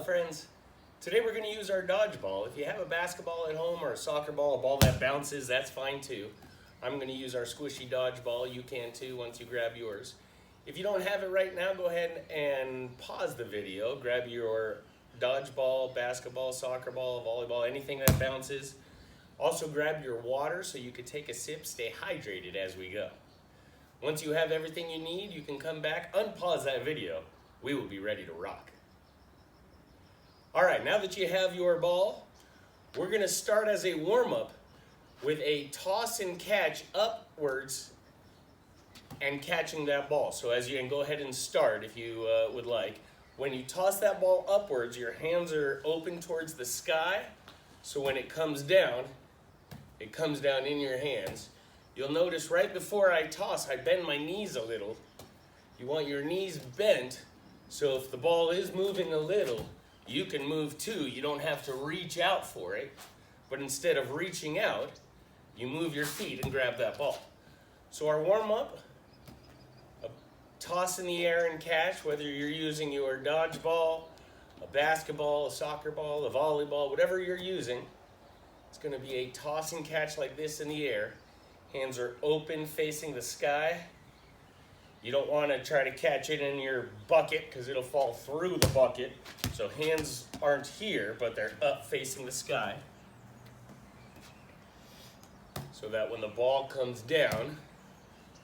friends. Today we're going to use our dodgeball. If you have a basketball at home or a soccer ball, a ball that bounces, that's fine too. I'm going to use our squishy dodgeball. You can too once you grab yours. If you don't have it right now, go ahead and pause the video. Grab your dodgeball, basketball, soccer ball, volleyball, anything that bounces. Also grab your water so you can take a sip, stay hydrated as we go. Once you have everything you need, you can come back, unpause that video. We will be ready to rock. All right, now that you have your ball, we're gonna start as a warm-up with a toss and catch upwards and catching that ball. So as you can go ahead and start if you would like. When you toss that ball upwards, your hands are open towards the sky. So when it comes down in your hands. You'll notice right before I toss, I bend my knees a little. You want your knees bent, so if the ball is moving a little, you can move too. You don't have to reach out for it, but instead of reaching out, you move your feet and grab that ball. So our warm-up, a toss in the air and catch, whether you're using your dodgeball, a basketball, a soccer ball, a volleyball, whatever you're using, it's gonna be a toss and catch like this in the air. Hands are open facing the sky. You don't want to try to catch it in your bucket because it'll fall through the bucket. So hands aren't here, but they're up facing the sky. So that when the ball comes down,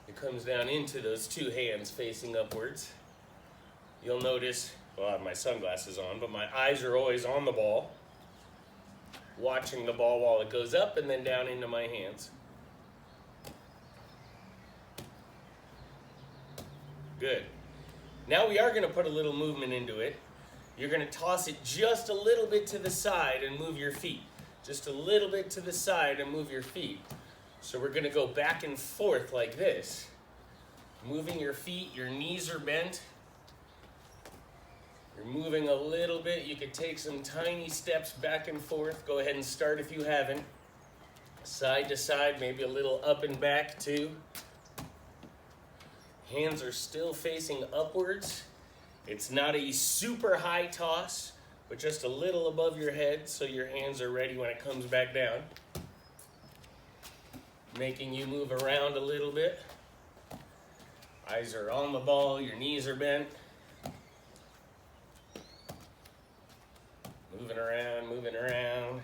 it comes down into those two hands facing upwards. You'll notice, well, I have my sunglasses on, but my eyes are always on the ball, watching the ball while it goes up and then down into my hands. Good. Now we are going to put a little movement into it. You're going to toss it just a little bit to the side and move your feet. Just a little bit to the side and move your feet. So we're going to go back and forth like this. Moving your feet, your knees are bent. You're moving a little bit. You could take some tiny steps back and forth. Go ahead and start if you haven't. Side to side, maybe a little up and back too. Hands are still facing upwards. It's not a super high toss, but just a little above your head so your hands are ready when it comes back down. Making you move around a little bit. Eyes are on the ball, your knees are bent. Moving around, moving around.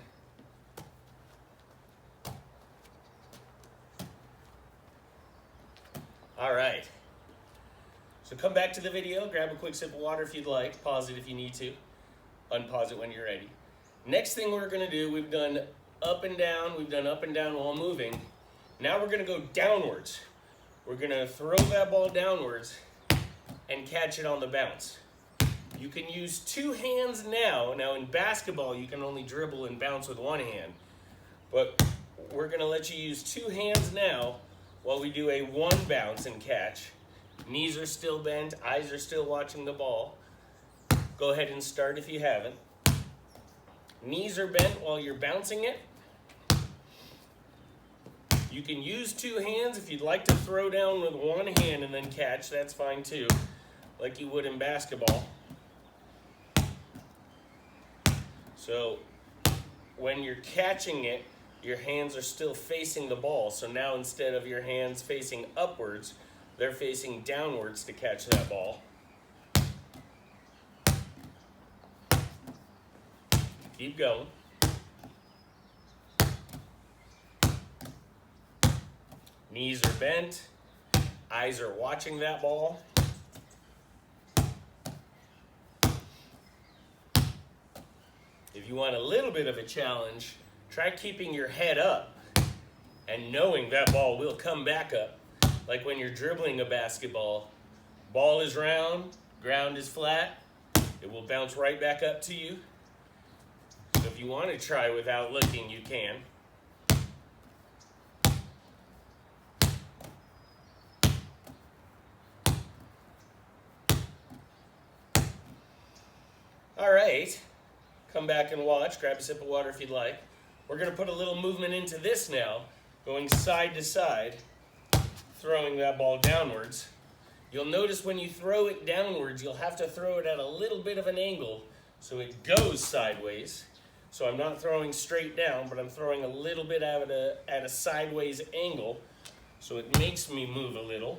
All right. So come back to the video, grab a quick sip of water if you'd like, pause it if you need to, unpause it when you're ready. Next thing we're gonna do, we've done up and down while moving. Now we're gonna go downwards. We're gonna throw that ball downwards and catch it on the bounce. You can use two hands now. Now in basketball, you can only dribble and bounce with one hand, but we're gonna let you use two hands now while we do a one bounce and catch. Knees are still bent, eyes are still watching the ball. Go ahead and start if you haven't. Knees are bent while you're bouncing it. You can use two hands. If you'd like to throw down with one hand and then catch, that's fine too, like you would in basketball. So when you're catching it, your hands are still facing the ball. So now instead of your hands facing upwards, they're facing downwards to catch that ball. Keep going. Knees are bent. Eyes are watching that ball. If you want a little bit of a challenge, try keeping your head up and knowing that ball will come back up. Like when you're dribbling a basketball, ball is round, ground is flat, it will bounce right back up to you. So if you want to try without looking, you can. All right, come back and watch, grab a sip of water if you'd like. We're gonna put a little movement into this now, going side to side, throwing that ball downwards. You'll notice when you throw it downwards, you'll have to throw it at a little bit of an angle so it goes sideways. So I'm not throwing straight down, but I'm throwing a little bit at a sideways angle, so it makes me move a little.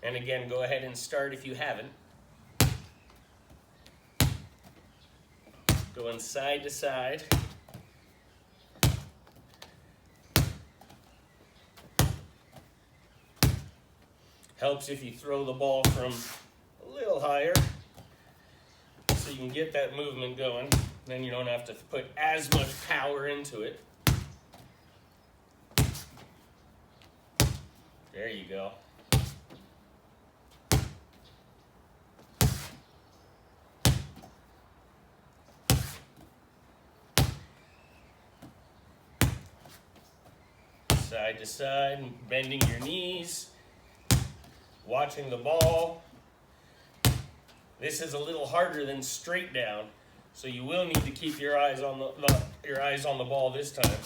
And again, go ahead and start if you haven't. Going side to side. Helps if you throw the ball from a little higher, so you can get that movement going. Then you don't have to put as much power into it. There you go. Side to side, bending your knees, watching the ball. This is a little harder than straight down, so you will need to keep your eyes on the ball this time.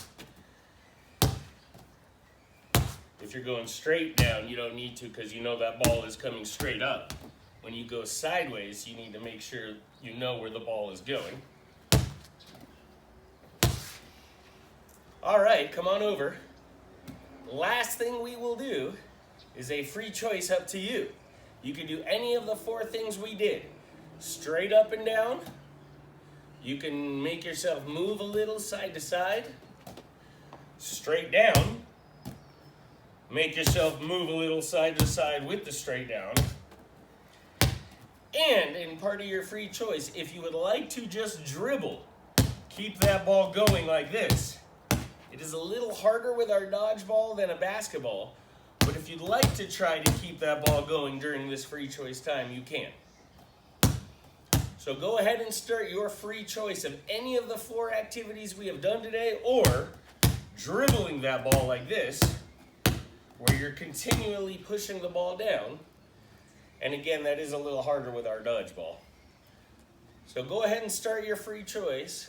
If you're going straight down, you don't need to, because you know that ball is coming straight up. When you go sideways, you need to make sure you know where the ball is going. All right, come on over. Last thing we will do is a free choice up to you. You can do any of the 4 things we did. Straight up and down. You can make yourself move a little side to side. Straight down. Make yourself move a little side to side with the straight down. And in part of your free choice, if you would like to just dribble, keep that ball going like this. It is a little harder with our dodgeball than a basketball, but if you'd like to try to keep that ball going during this free choice time, you can. So go ahead and start your free choice of any of the 4 activities we have done today, or dribbling that ball like this, where you're continually pushing the ball down. And again, that is a little harder with our dodgeball. So go ahead and start your free choice.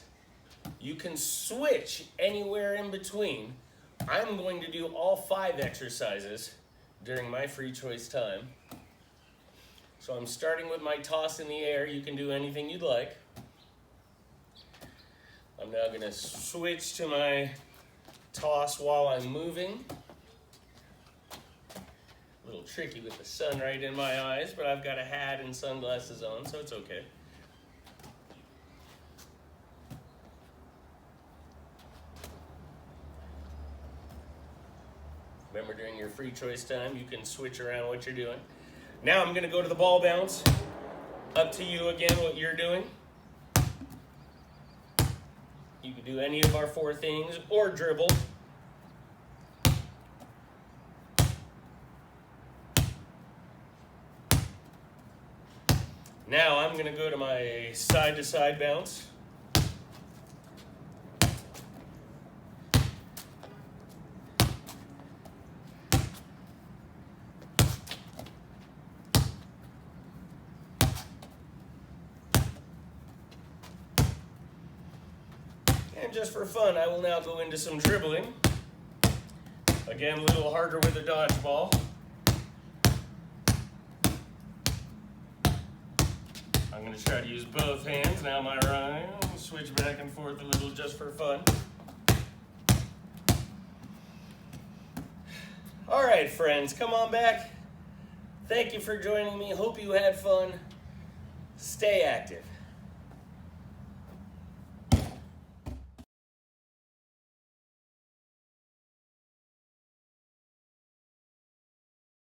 You can switch anywhere in between. I'm going to do all 5 exercises during my free choice time. So I'm starting with my toss in the air. You can do anything you'd like. I'm now going to switch to my toss while I'm moving. A little tricky with the sun right in my eyes, but I've got a hat and sunglasses on, so it's okay. Remember, during your free choice time, you can switch around what you're doing. Now I'm going to go to the ball bounce. Up to you again what you're doing. You can do any of our 4 things or dribble. Now I'm going to go to my side-to-side bounce. And just for fun, I will now go into some dribbling. Again, a little harder with the dodgeball. I'm going to try to use both hands. Now my right, switch back and forth a little just for fun. All right, friends, come on back. Thank you for joining me. Hope you had fun. Stay active.